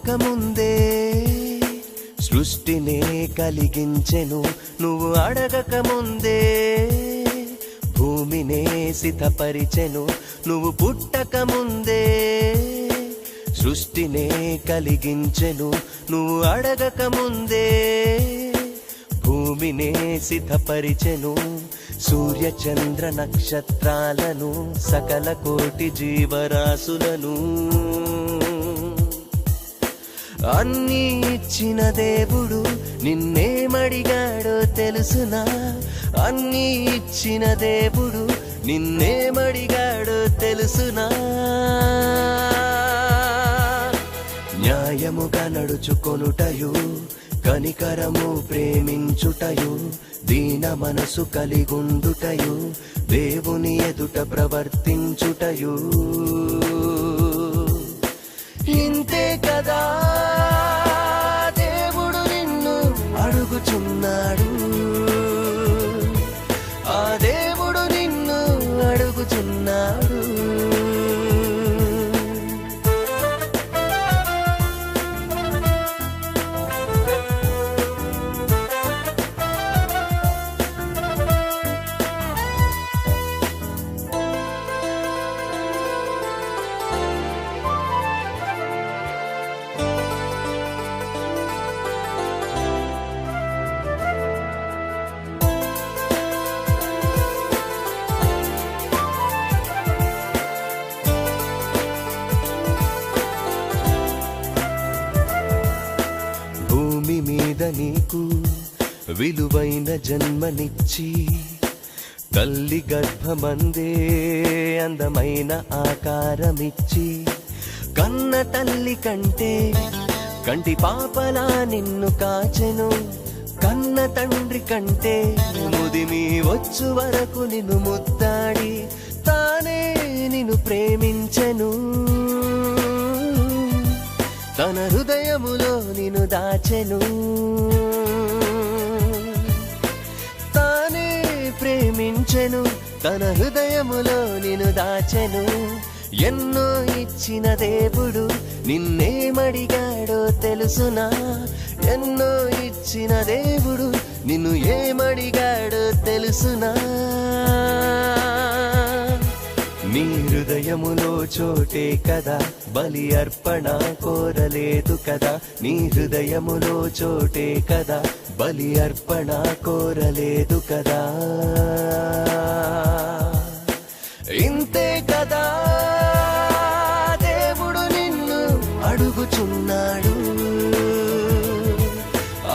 పుట్టకముందే సృష్టినే కలిగించెను, నువ్వు అడగకముందే భూమినే సిద్ధపరిచెను. నువ్వు పుట్టకముందే సృష్టినే కలిగించెను, నువ్వు అడగకముందే భూమినే సిద్ధపరిచెను. సూర్య చంద్ర నక్షత్రాలను సకల కోటి జీవరాశులను అన్నీ ఇచ్చిన దేవుడు నిన్నేమడిగాడో తెలుసునా? అన్నీ ఇచ్చిన దేవుడు నిన్నేమడిగాడో తెలుసునా? న్యాయముగా నడుచుకొనుటయు, కనికరము ప్రేమించుటయు, దీన మనసు కలిగుండుటయు, దేవుని ఎదుట ప్రవర్తించుటయు. ఇంతే కదా దేవుడు నిన్ను అడుగుచున్నాడు, ఆ దేవుడు నిన్ను అడుగుచున్నాడు. మీద నీకు విలువైన జన్మనిచ్చి, తల్లి గర్భమందే అందమైన ఆకారమిచ్చి, కన్న తల్లి కంటే కంటి పాపలా నిన్ను కాచెను, కన్న తండ్రి కంటే ముదిమి వచ్చు వరకు నిన్ను ముద్దాడి తానే నిన్ను ప్రేమించెను. తన హృదయములో నిన్ను దాచెను, తానే ప్రేమించెను, తన హృదయములో నిన్ను దాచెను. ఎన్నో ఇచ్చిన దేవుడు నిన్నేమడిగాడో తెలుసునా? ఎన్నో ఇచ్చిన దేవుడు నిన్ను ఏమడిగాడో తెలుసునా? నీ హృదయములో చోటే కదా బలి అర్పణ కోరలేదు కదా, నీ హృదయములో చోటే కదా బలి అర్పణ కోరలేదు కదా. ఇంతే కదా దేవుడు నిన్ను అడుగుచున్నాడు,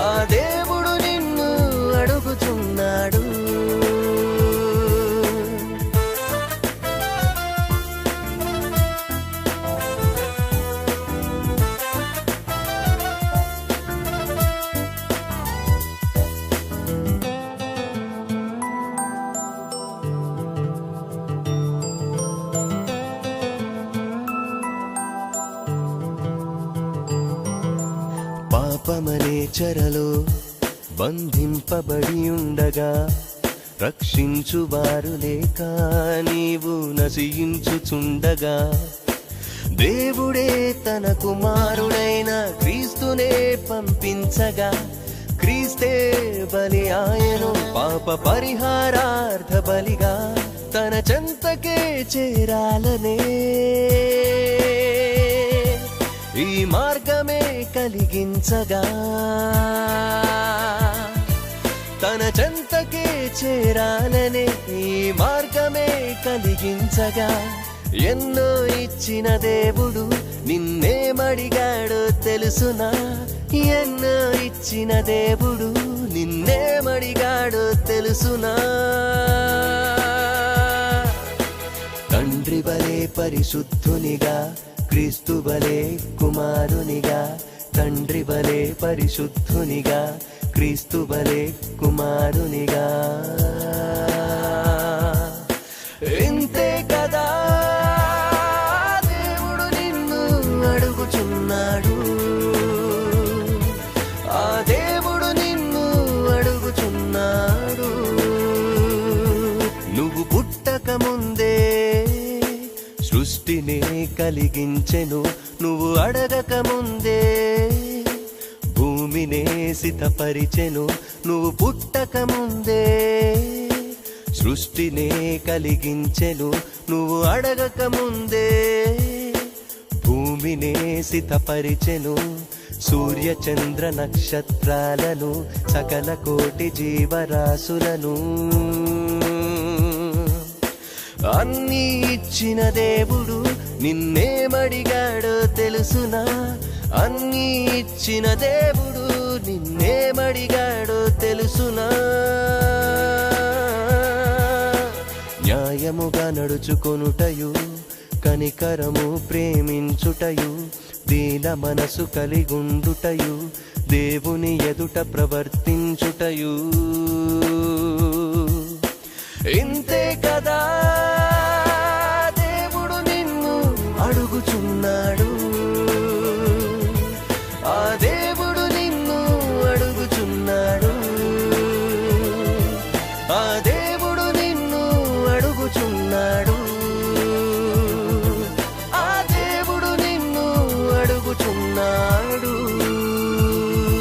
ఆ దేవుడు నిన్ను అడుగుచున్నాడు. పాపమనే చెరలో బంధింపబడి ఉండగా రక్షించువారు లేక నీవు నశించుచుండగా, దేవుడే తన కుమారుడైన క్రీస్తునే పంపించగా, క్రీస్తే బలి ఆయను పాప పరిహారార్థ బలిగా తన చెంతకే చేరాలనే. ఈ మార్గమే కలిగించగా, తన చెంతకే చేరాలనే ఈ మార్గమే కలిగించగా, ఎన్నో ఇచ్చిన దేవుడు నిన్నేమడిగాడో తెలుసునా? ఎన్నో ఇచ్చిన దేవుడు నిన్నేమడిగాడో తెలుసునా? తండ్రి వలె పరిశుద్ధునిగా, క్రీస్తు వలె కుమారునిగా, తండ్రి వలె పరిశుద్ధునిగా, క్రీస్తు వలె కుమారునిగా. ఇంతే కదా దేవుడు నిన్ను అడుగుచున్నాడు, ఆ దేవుడు నిన్ను అడుగుచున్నాడు. నువ్వు పుట్టకముందే సృష్టినే కలిగించెను నువ్వు అడగక ముందే, భూమినే సితపరిచెను నువ్వు పుట్టక ముందే. సృష్టినే కలిగించెను నువ్వు అడగక ముందే, భూమినే సితపరిచెను సూర్య చంద్ర నక్షత్రాలను సకల కోటి జీవరాశులను. అన్నీ ఇచ్చిన దేవుడు నిన్నేమడిగాడో తెలుసునా? అన్నీ ఇచ్చిన దేవుడు నిన్నేమడిగాడో తెలుసునా? న్యాయముగా నడుచుకొనుటయు, కనికరము ప్రేమించుటయు, దీన మనసు కలిగుండుటయు, దేవుని ఎదుట ప్రవర్తించుటయు.